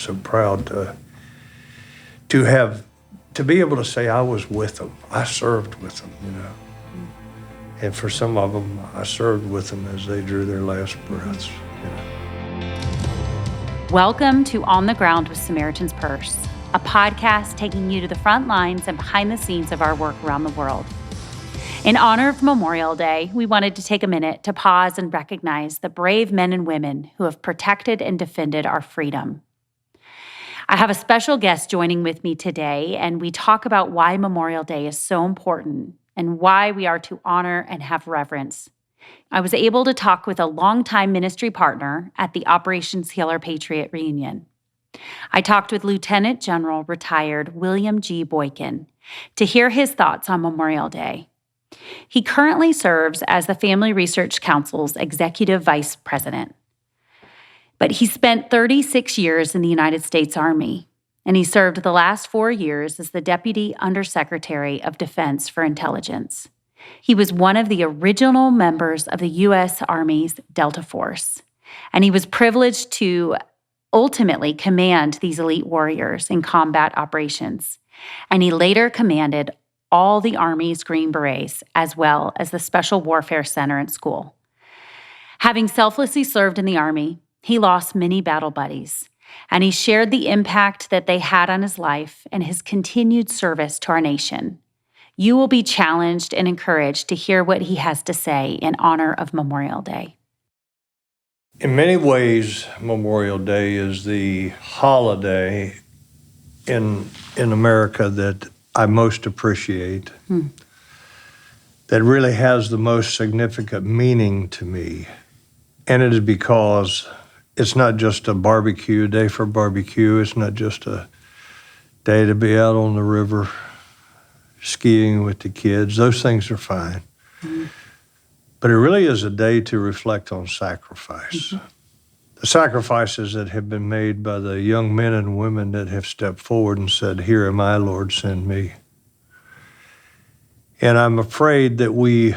so proud to be able to say I was with them. I served with them, And for some of them, I served with them as they drew their last breaths, Welcome to On the Ground with Samaritan's Purse, a podcast taking you to the front lines and behind the scenes of our work around the world. In honor of Memorial Day, we wanted to take a minute to pause and recognize the brave men and women who have protected and defended our freedom. I have a special guest joining with me today, and we talk about why Memorial Day is so important and why we are to honor and have reverence. I was able to talk with a longtime ministry partner at the Operations Healer Patriot reunion. I talked with Lieutenant General retired William G. Boykin to hear his thoughts on Memorial Day. He currently serves as the Family Research Council's Executive Vice President. But he spent 36 years in the United States Army, and he served the last 4 years as the Deputy Undersecretary of Defense for Intelligence. He was one of the original members of the U.S. Army's Delta Force, and he was privileged to ultimately command these elite warriors in combat operations. And he later commanded all the Army's Green Berets, as well as the Special Warfare Center and School. Having selflessly served in the Army, he lost many battle buddies, and he shared the impact that they had on his life and his continued service to our nation. You will be challenged and encouraged to hear what he has to say in honor of Memorial Day. In many ways, Memorial Day is the holiday in America that I most appreciate, that really has the most significant meaning to me. And it is because it's not just a barbecue day for barbecue. It's not just a day to be out on the river skiing with the kids. Those things are fine. But it really is a day to reflect on sacrifice. The sacrifices that have been made by the young men and women that have stepped forward and said, "Here am I, Lord, send me." And I'm afraid that we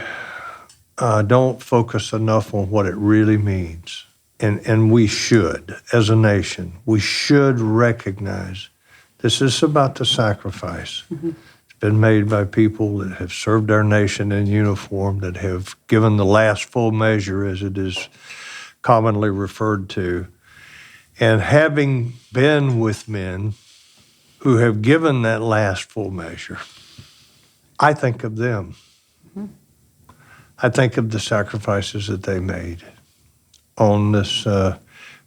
don't focus enough on what it really means. And we should, as a nation, we should recognize this is about the sacrifice. It's been made by people that have served our nation in uniform, that have given the last full measure, as it is commonly referred to. And having been with men who have given that last full measure, I think of them. I think of the sacrifices that they made on this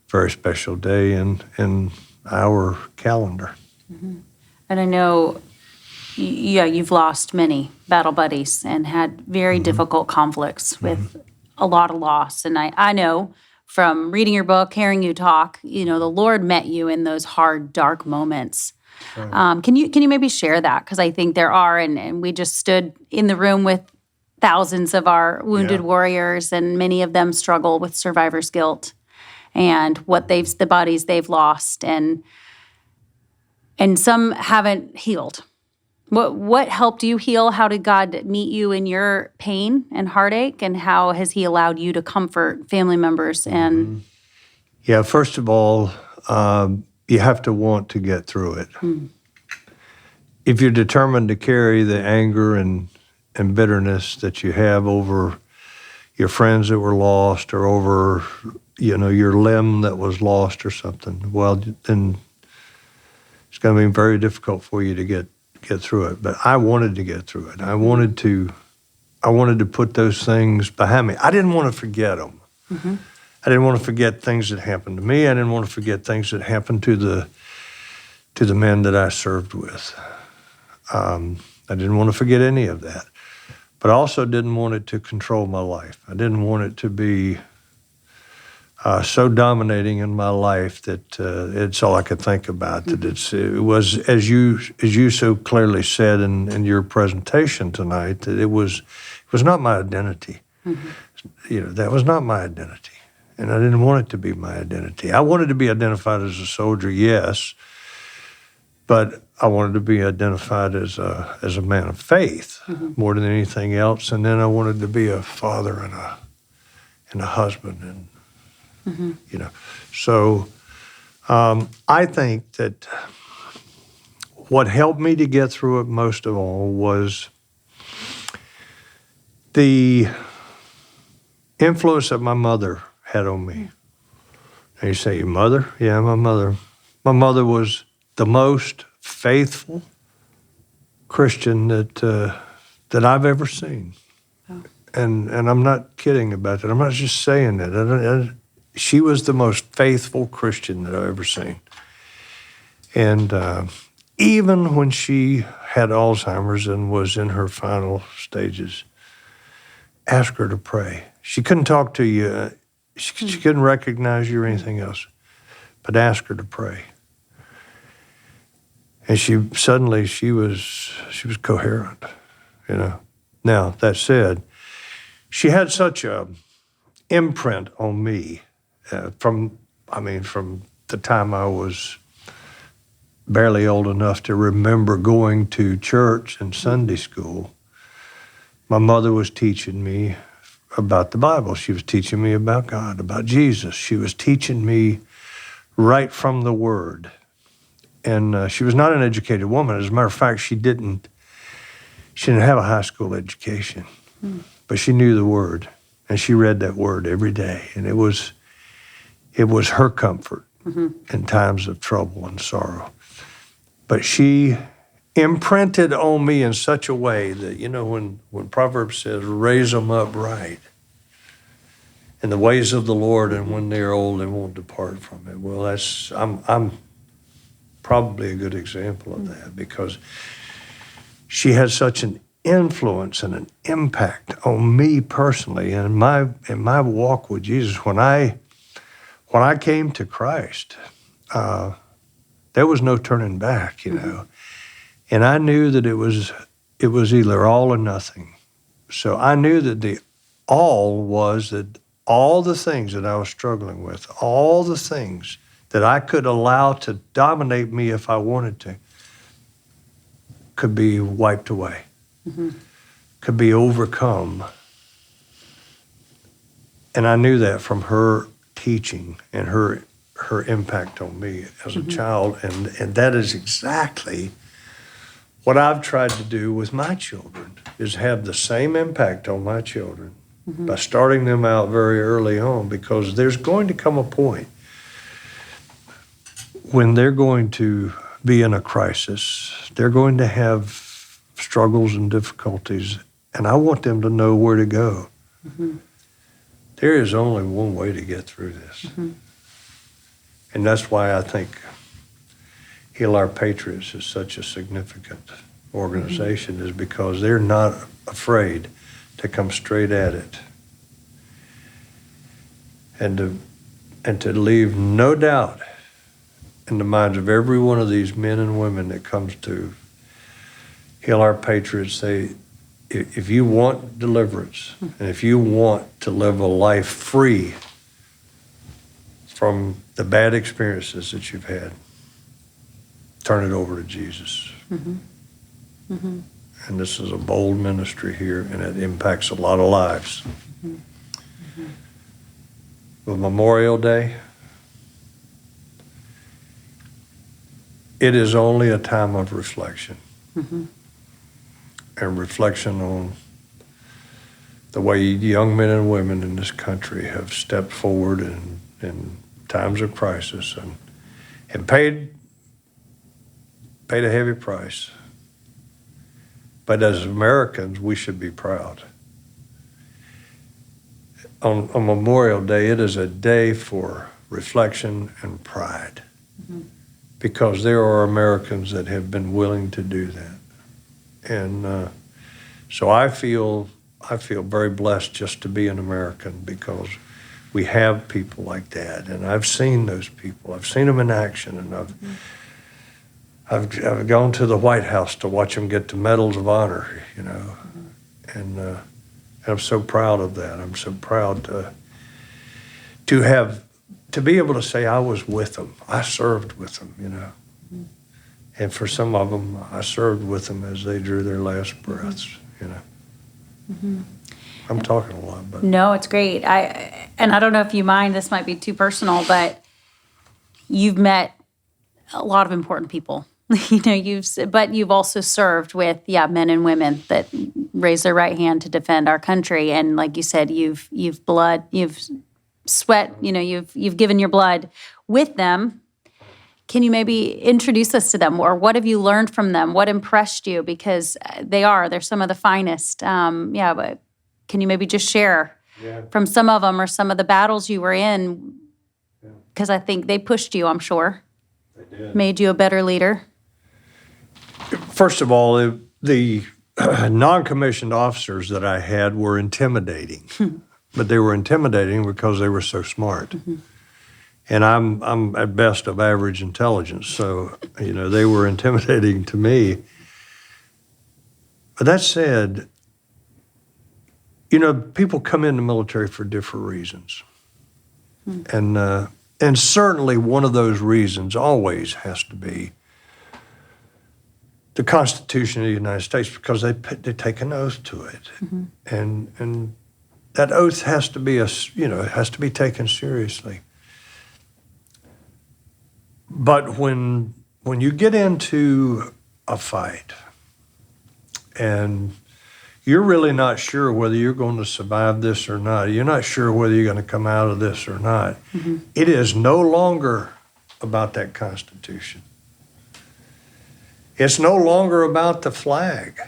very special day in our calendar. And I know, you've lost many battle buddies and had very difficult conflicts with a lot of loss. And I know from reading your book, hearing you talk, the Lord met you in those hard, dark moments. Right. Can you maybe share that? Because I think there are, and we just stood in the room with thousands of our wounded warriors, and many of them struggle with survivor's guilt and the bodies they've lost, and some haven't healed. What helped you heal? How did God meet you in your pain and heartache, and how has He allowed you to comfort family members? And Yeah, first of all, you have to want to get through it. If you're determined to carry the anger and bitterness that you have over your friends that were lost, or over, your limb that was lost or something, well, then it's going to be very difficult for you to get through it. But I wanted to get through it. I wanted to put those things behind me. I didn't want to forget them. I didn't want to forget things that happened to me. I didn't want to forget things that happened to the men that I served with. I didn't want to forget any of that. But I also didn't want it to control my life. I didn't want it to be so dominating in my life that it's all I could think about. That it was, as you so clearly said in your presentation tonight, that it was not my identity. That was not my identity, and I didn't want it to be my identity. I wanted to be identified as a soldier, yes, but I wanted to be identified as a man of faith more than anything else. And then I wanted to be a father and a husband, and so I think that what helped me to get through it most of all was the influence that my mother had on me. And you say, your mother? Yeah, my mother. My mother was the most faithful Christian that I've ever seen. Oh. And I'm not kidding about that. I'm not just saying that. She was the most faithful Christian that I've ever seen. And even when she had Alzheimer's and was in her final stages, ask her to pray. She couldn't talk to you. She couldn't recognize you or anything else, but ask her to pray. And she was coherent, you know. Now, that said, she had such a imprint on me from the time I was barely old enough to remember going to church and Sunday school. My mother was teaching me about the Bible. She was teaching me about God, about Jesus. She was teaching me right from the Word. And she was not an educated woman. As a matter of fact, she didn't have a high school education, but she knew the Word, and she read that Word every day. And it was her comfort in times of trouble and sorrow. But she imprinted on me in such a way that, you know, when Proverbs says, raise them up right in the ways of the Lord, and when they're old, they won't depart from it. Well, I'm probably a good example of that, because she had such an influence and an impact on me personally and in my walk with Jesus. When I came to Christ, there was no turning back, you know. And I knew that it was either all or nothing. So I knew that the all was that all the things that I was struggling with, all the things that I could allow to dominate me if I wanted to, could be wiped away, could be overcome. And I knew that from her teaching and her impact on me as a child. And that is exactly what I've tried to do with my children, is have the same impact on my children by starting them out very early on, because there's going to come a point when they're going to be in a crisis. They're going to have struggles and difficulties, and I want them to know where to go. There is only one way to get through this. And that's why I think Heal Our Patriots is such a significant organization, is because they're not afraid to come straight at it and to leave no doubt in the minds of every one of these men and women that comes to Heal Our Patriots. If you want deliverance, and if you want to live a life free from the bad experiences that you've had, turn it over to Jesus. And this is a bold ministry here, and it impacts a lot of lives. With Memorial Day, it is only a time of reflection. And reflection on the way young men and women in this country have stepped forward in times of crisis and paid a heavy price. But as Americans, we should be proud. On Memorial Day, it is a day for reflection and pride, because there are Americans that have been willing to do that. And so I feel very blessed just to be an American, because we have people like that, and I've seen those people. I've seen them in action, and I've gone to the White House to watch them get the medals of honor, you know, and I'm so proud of that. I'm so proud to be able to say I was with them. I served with them, you know. And for some of them, I served with them as they drew their last breaths, you know. I'm talking a lot, but no, it's great. I don't know if you mind, this might be too personal, but you've met a lot of important people. But you've also served with men and women that raise their right hand to defend our country. And like you said, you've sweat. You've given your blood with them. Can you maybe introduce us to them, or what have you learned from them? What impressed you? Because they're some of the finest. But can you maybe just share from some of them or some of the battles you were in? Because I think they pushed you, I'm sure. They did. Made you a better leader. First of all, the non-commissioned officers that I had were intimidating, but they were intimidating because they were so smart. Mm-hmm. And I'm at best of average intelligence, so they were intimidating to me. But that said, people come in the military for different reasons, and certainly one of those reasons always has to be the Constitution of the United States, because they take an oath to it, mm-hmm. and that oath has to be has to be taken seriously. But when you get into a fight and you're really not sure whether you're going to survive this or not, you're not sure whether you're going to come out of this or not, mm-hmm. It is no longer about that Constitution. It's no longer about the flag.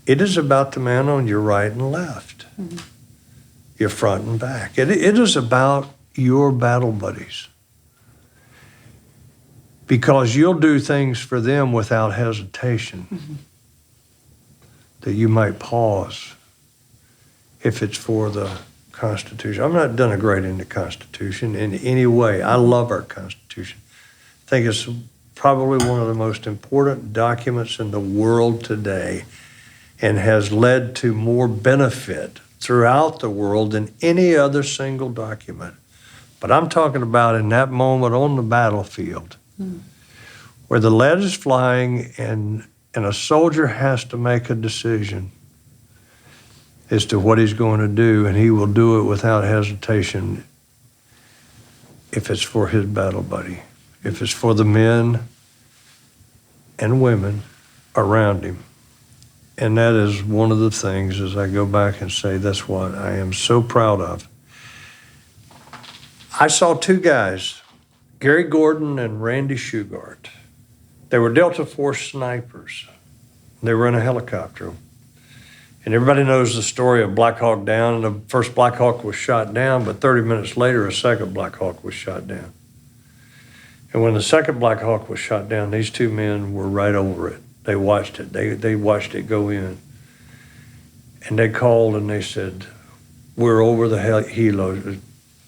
It is about the man on your right and left, mm-hmm. your front and back. It is about your battle buddies. Because you'll do things for them without hesitation, mm-hmm. that you might pause if it's for the Constitution. I'm not denigrating the Constitution in any way. I love our Constitution. I think it's probably one of the most important documents in the world today, and has led to more benefit throughout the world than any other single document. But I'm talking about in that moment on the battlefield, where the lead is flying and a soldier has to make a decision as to what he's going to do, and he will do it without hesitation if it's for his battle buddy, if it's for the men and women around him. And that is one of the things, as I go back and say, that's what I am so proud of. I saw two guys, Gary Gordon and Randy Shugart. They were Delta Force snipers. They were in a helicopter. And everybody knows the story of Black Hawk Down, and the first Black Hawk was shot down, but 30 minutes later, a second Black Hawk was shot down. And when the second Black Hawk was shot down, these two men were right over it. They watched it. They watched it go in. And they called and they said, "We're over the helo,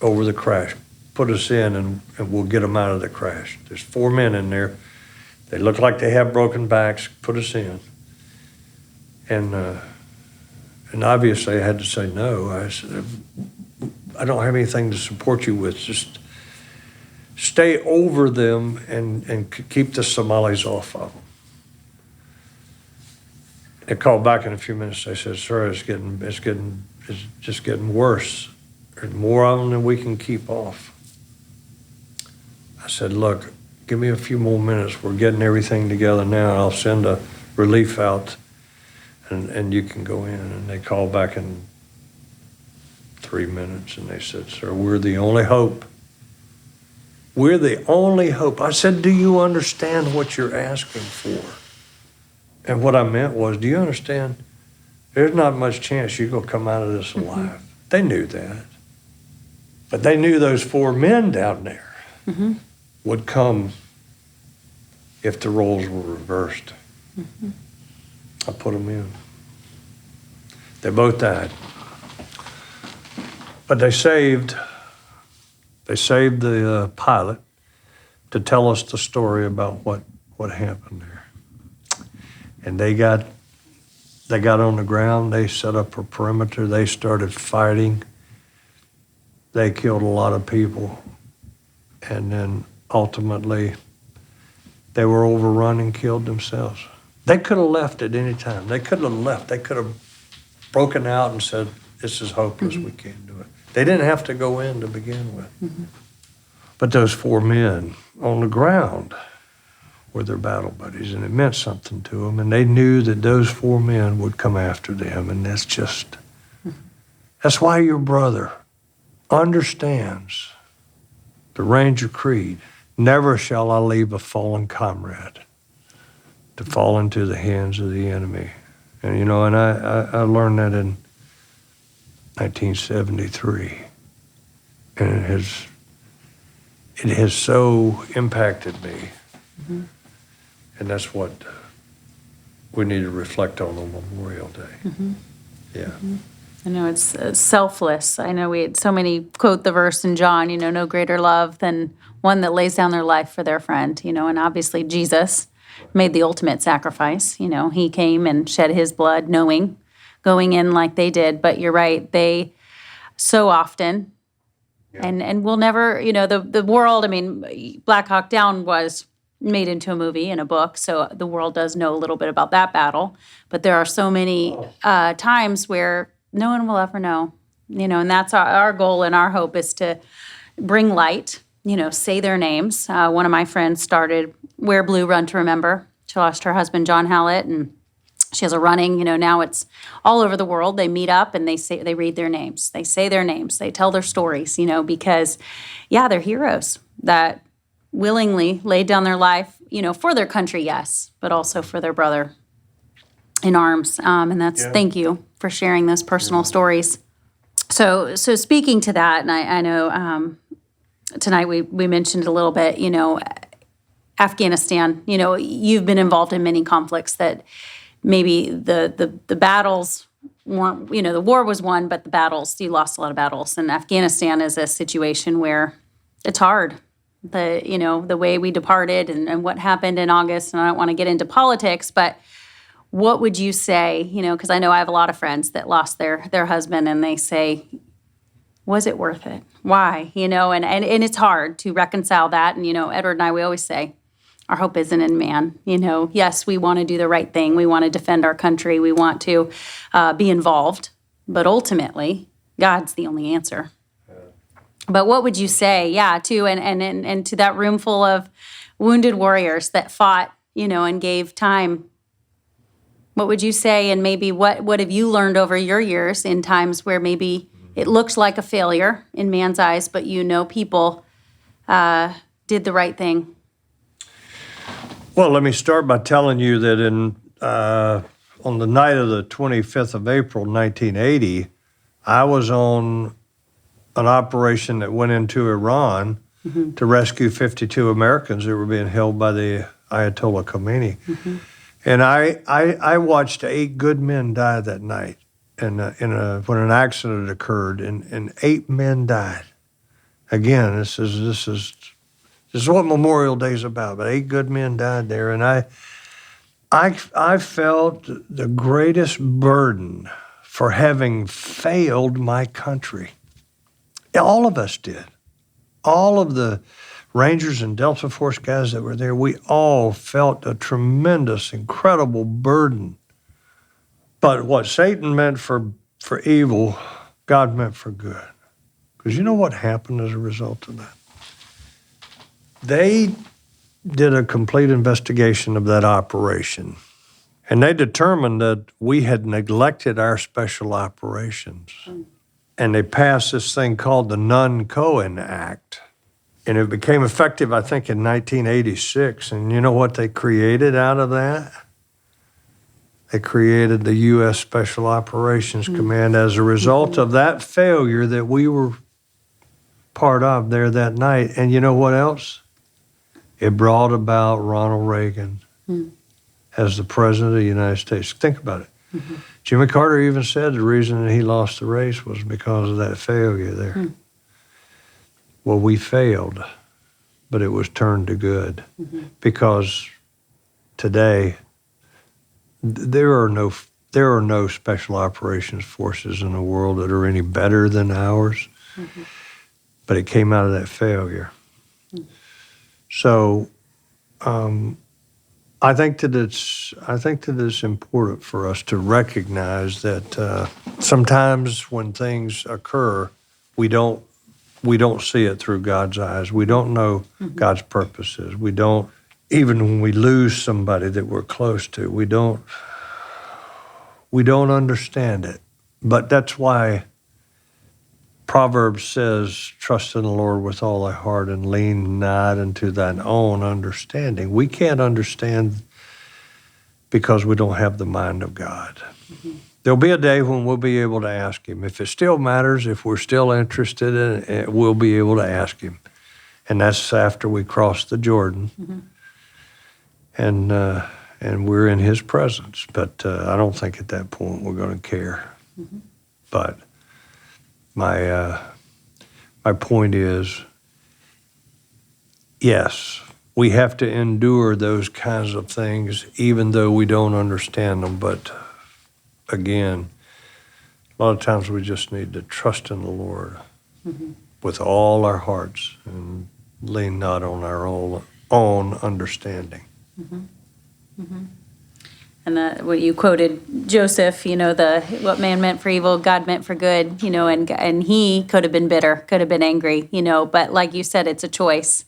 over the crash. Put us in and we'll get them out of the crash. There's 4 men in there. They look like they have broken backs. Put us in." And obviously I had to say no. I said, "I don't have anything to support you with. Just stay over them and keep the Somalis off of them." They called back in a few minutes. They said, "Sir, it's just getting worse. There's more of them than we can keep off." I said, "Look, give me a few more minutes. We're getting everything together now, and I'll send a relief out, and you can go in." And they called back in 3 minutes, and they said, "Sir, we're the only hope. We're the only hope." I said, "Do you understand what you're asking for?" And what I meant was, do you understand? There's not much chance you're going to come out of this alive. Mm-hmm. They knew that. But they knew those 4 men down there mm-hmm. would come if the roles were reversed. Mm-hmm. I put them in. They both died. But they saved the pilot to tell us the story about what happened there. And they got on the ground, they set up a perimeter, they started fighting. They killed a lot of people. And then ultimately, they were overrun and killed themselves. They could have left at any time. They could have left. They could have broken out and said, "This is hopeless, mm-hmm. we can't do it." They didn't have to go in to begin with. Mm-hmm. But those 4 men on the ground were their battle buddies, and it meant something to them. And they knew that those 4 men would come after them. And that's why your brother understands the Ranger Creed. Never shall I leave a fallen comrade to fall into the hands of the enemy. And, you know, and I learned that in 1973. And it has so impacted me. Mm-hmm. And that's what we need to reflect on Memorial Day. Mm-hmm. Yeah. Mm-hmm. I know it's selfless. I know we had so many quote the verse in John, you know, no greater love than one that lays down their life for their friend, you know, and obviously Jesus made the ultimate sacrifice. You know, he came and shed his blood knowing, going in like they did. But you're right, they so often, and we'll never, you know, the world, I mean, Black Hawk Down was made into a movie and a book, so the world does know a little bit about that battle. But there are so many times where no one will ever know, you know, and that's our goal and our hope is to bring light, you know, say their names. One of my friends started Wear Blue, Run to Remember. She lost her husband, John Hallett, and she has a running, you know, now it's all over the world. They meet up and they read their names. They say their names. They tell their stories, you know, because, yeah, they're heroes that willingly laid down their life, you know, for their country, yes, but also for their brother in arms. And that's, thank you for sharing those personal stories. So speaking to that, and I know tonight we mentioned a little bit, you know, Afghanistan, you know, you've been involved in many conflicts that maybe the battles weren't, you know, the war was won, but the battles, you lost a lot of battles. And Afghanistan is a situation where it's hard. You know, the way we departed and what happened in August, and I don't want to get into politics, but what would you say, you know, because I know I have a lot of friends that lost their husband and they say, was it worth it? Why? You know, and it's hard to reconcile that. And, you know, Edward and I, we always say, our hope isn't in man. You know, yes, we want to do the right thing. We want to defend our country. We want to be involved. But ultimately, God's the only answer. But what would you say, and to that room full of wounded warriors that fought, you know, and gave time? What would you say, and maybe what have you learned over your years in times where maybe it looked like a failure in man's eyes, but you know people did the right thing? Well, let me start by telling you that on the night of the 25th of April, 1980, I was on an operation that went into Iran to rescue 52 Americans that were being held by the Ayatollah Khomeini. Mm-hmm. And I watched 8 good men die that night when an accident occurred, and 8 men died. Again, this is what Memorial Day is about, but 8 good men died there. And I felt the greatest burden for having failed my country. All of us did. All of the Rangers and Delta Force guys that were there, we all felt a tremendous, incredible burden. But what Satan meant for evil, God meant for good. Because you know what happened as a result of that? They did a complete investigation of that operation, and they determined that we had neglected our special operations. And they passed this thing called the Nunn-Cohen Act. And it became effective, I think, in 1986. And you know what they created out of that? They created the U.S. Special Operations Command as a result of that failure that we were part of there that night. And you know what else? It brought about Ronald Reagan as the President of the United States. Think about it. Mm-hmm. Jimmy Carter even said the reason that he lost the race was because of that failure there. Well, we failed, but it was turned to good because today there are no special operations forces in the world that are any better than ours, but it came out of that failure. So I think that it's important for us to recognize that sometimes when things occur, we don't we don't see it through God's eyes. We don't know God's purposes. We don't, even when we lose somebody that we're close to, we don't understand it. But that's why Proverbs says, trust in the Lord with all thy heart and lean not unto thine own understanding. We can't understand because we don't have the mind of God. There'll be a day when we'll be able to ask him. If it still matters, if we're still interested in it, we'll be able to ask him. And that's after we cross the Jordan. And we're in his presence. But I don't think at that point we're going to care. But my point is, yes, we have to endure those kinds of things even though we don't understand them. But again, a lot of times we just need to trust in the Lord with all our hearts and lean not on our own understanding. And what you quoted, Joseph, what man meant for evil, God meant for good, and he could have been bitter, could have been angry, but like you said, it's a choice.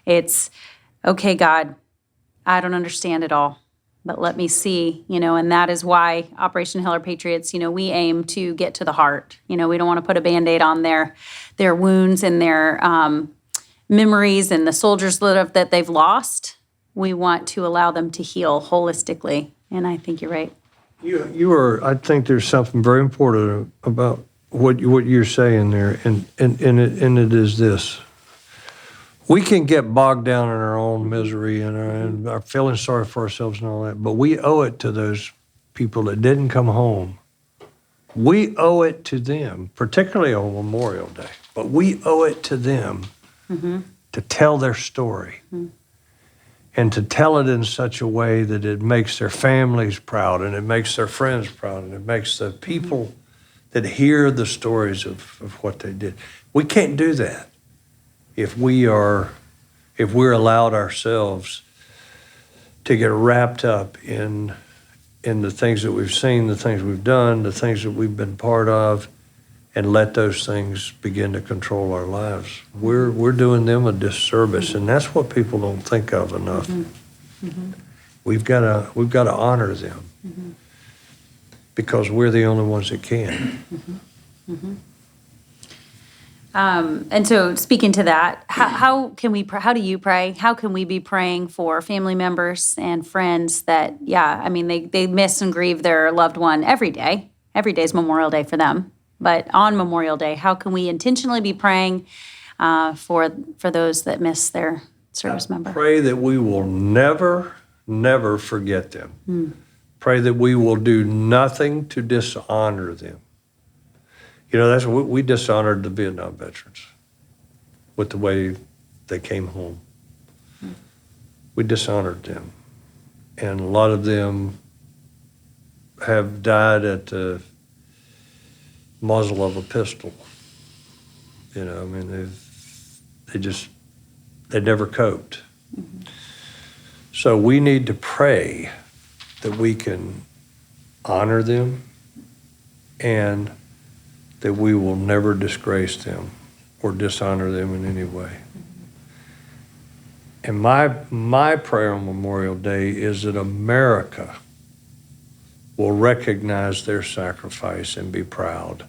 It's, okay, God, I don't understand it all, but let me see, and that is why Operation Hail Our Patriots, we aim to get to the heart. We don't want to put a Band-Aid on their wounds and their memories and the soldiers that they've lost. We want to allow them to heal holistically, and I think you're right. I think there's something very important about what you're saying there, and it is this. We can get bogged down in our own misery and our feeling sorry for ourselves and all that, but we owe it to those people that didn't come home. We owe it to them, particularly on Memorial Day, but we owe it to them to tell their story and to tell it in such a way that it makes their families proud and it makes their friends proud and it makes the people that hear the stories of what they did. We can't do that if we're allowed ourselves to get wrapped up in the things that we've seen, the things we've done, the things that we've been part of, and let those things begin to control our lives. We're doing them a disservice, and that's what people don't think of enough. We've got to honor them because we're the only ones that can. And so, speaking to that, how do you pray? How can we be praying for family members and friends that, they miss and grieve their loved one every day? Every day is Memorial Day for them. But on Memorial Day, how can we intentionally be praying for those that miss their service member? Pray that we will never, never forget them. Pray that we will do nothing to dishonor them. That's what we dishonored the Vietnam veterans with the way they came home. We dishonored them. And a lot of them have died at the muzzle of a pistol. They never coped. So we need to pray that we can honor them and that we will never disgrace them or dishonor them in any way. And my prayer on Memorial Day is that America will recognize their sacrifice and be proud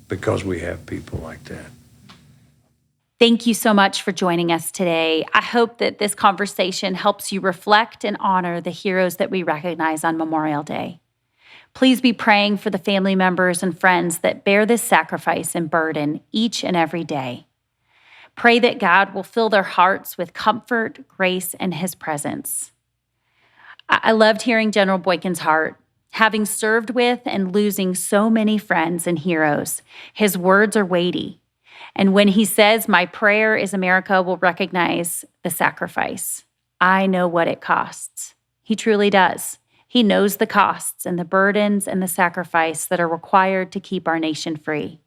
because we have people like that. Thank you so much for joining us today. I hope that this conversation helps you reflect and honor the heroes that we recognize on Memorial Day. Please be praying for the family members and friends that bear this sacrifice and burden each and every day. Pray that God will fill their hearts with comfort, grace, and his presence. I loved hearing General Boykin's heart. Having served with and losing so many friends and heroes, his words are weighty. And when he says, my prayer is America will recognize the sacrifice, I know what it costs. He truly does. He knows the costs and the burdens and the sacrifice that are required to keep our nation free.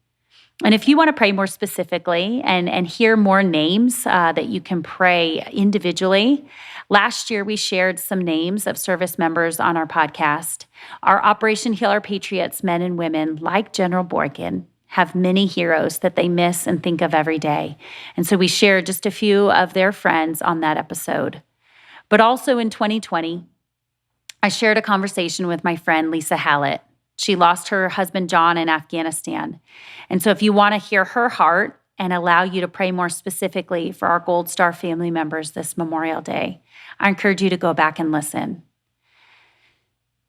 And if you want to pray more specifically and hear more names that you can pray individually, last year we shared some names of service members on our podcast. Our Operation Hail Our Patriots men and women, like General Boykin, have many heroes that they miss and think of every day. And so we shared just a few of their friends on that episode. But also in 2020, I shared a conversation with my friend Lisa Hallett. She lost her husband John in Afghanistan. And so if you want to hear her heart and allow you to pray more specifically for our Gold Star family members this Memorial Day, I encourage you to go back and listen.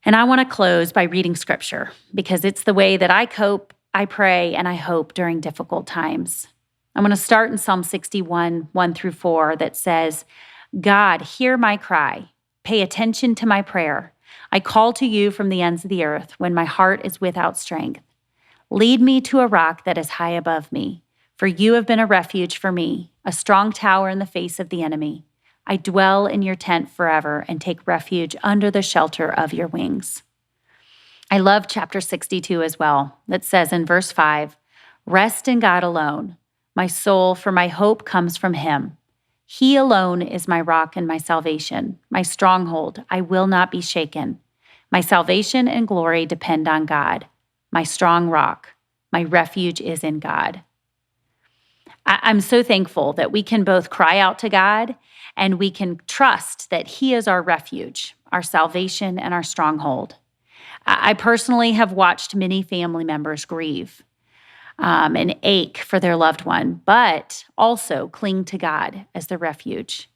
And I want to close by reading scripture because it's the way that I cope, I pray, and I hope during difficult times. I'm going to start in Psalm 61, 1-4, that says, God, hear my cry. Pay attention to my prayer. I call to you from the ends of the earth when my heart is without strength. Lead me to a rock that is high above me, for you have been a refuge for me, a strong tower in the face of the enemy. I dwell in your tent forever and take refuge under the shelter of your wings. I love chapter 62 as well, that says in verse 5, rest in God alone, my soul, for my hope comes from him. He alone is my rock and my salvation, my stronghold. I will not be shaken. My salvation and glory depend on God, my strong rock. My refuge is in God. I'm so thankful that we can both cry out to God and we can trust that he is our refuge, our salvation, and our stronghold. I personally have watched many family members grieve and ache for their loved one, but also cling to God as their refuge.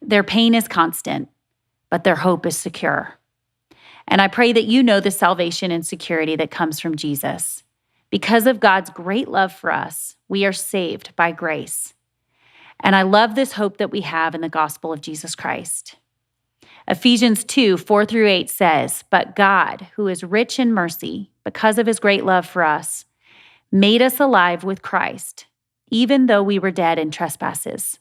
Their pain is constant, but their hope is secure. And I pray that you know the salvation and security that comes from Jesus. Because of God's great love for us, we are saved by grace. And I love this hope that we have in the gospel of Jesus Christ. Ephesians 2, 4-8 says, but God, who is rich in mercy, because of his great love for us, made us alive with Christ, even though we were dead in trespasses.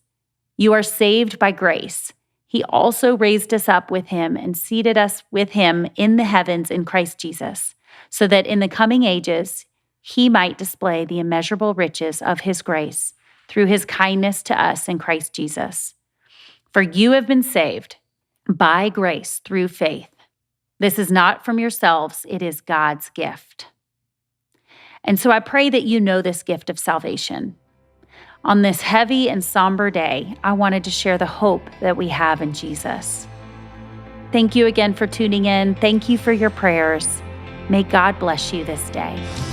You are saved by grace. He also raised us up with him and seated us with him in the heavens in Christ Jesus, so that in the coming ages he might display the immeasurable riches of his grace through his kindness to us in Christ Jesus. For you have been saved by grace through faith. This is not from yourselves, it is God's gift. And so I pray that you know this gift of salvation. On this heavy and somber day, I wanted to share the hope that we have in Jesus. Thank you again for tuning in. Thank you for your prayers. May God bless you this day.